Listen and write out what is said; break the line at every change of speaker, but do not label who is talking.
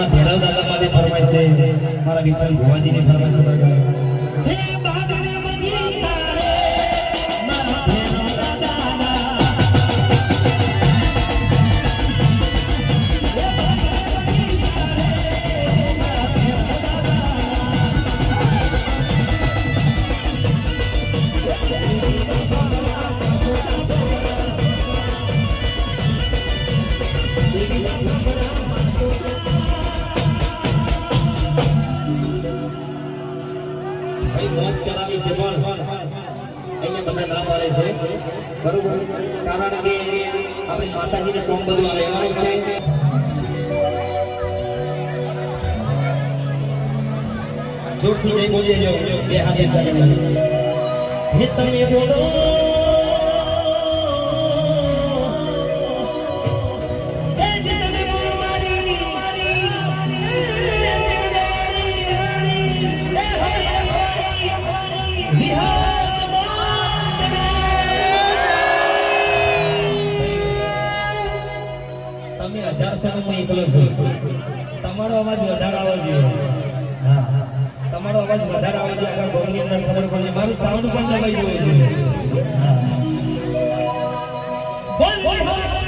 ભેરવ દાદા માટે ફરમાઈશ છે મારા વિઠ્ઠલ ભુવાજીની ફરમાઈશ છે હે બાગને બગીચા રે મારા ભેરવ દાદાના હે બાગને બગીચા રે મારા ભેરવ મોજ કરાવી છે પણ અહીંયા બધા ના પાડે છે બરોબર કારણ કે આપણી માતાજીને કોમ બધું લેવાનું છે જોરથી જઈ બોલી દેજો બે હાથ એક સાથે હે તમે બોલો તમે 1000 સમયમાં એકલો છો તમારો અવાજ વધારે આવવો જોઈએ હા તમારો અવાજ વધારે આવવો જોઈએ આગળ બોલની અંદર ખબર પડે મારું સાઉન્ડ પણ દબાઈ જવું જોઈએ હા બોલ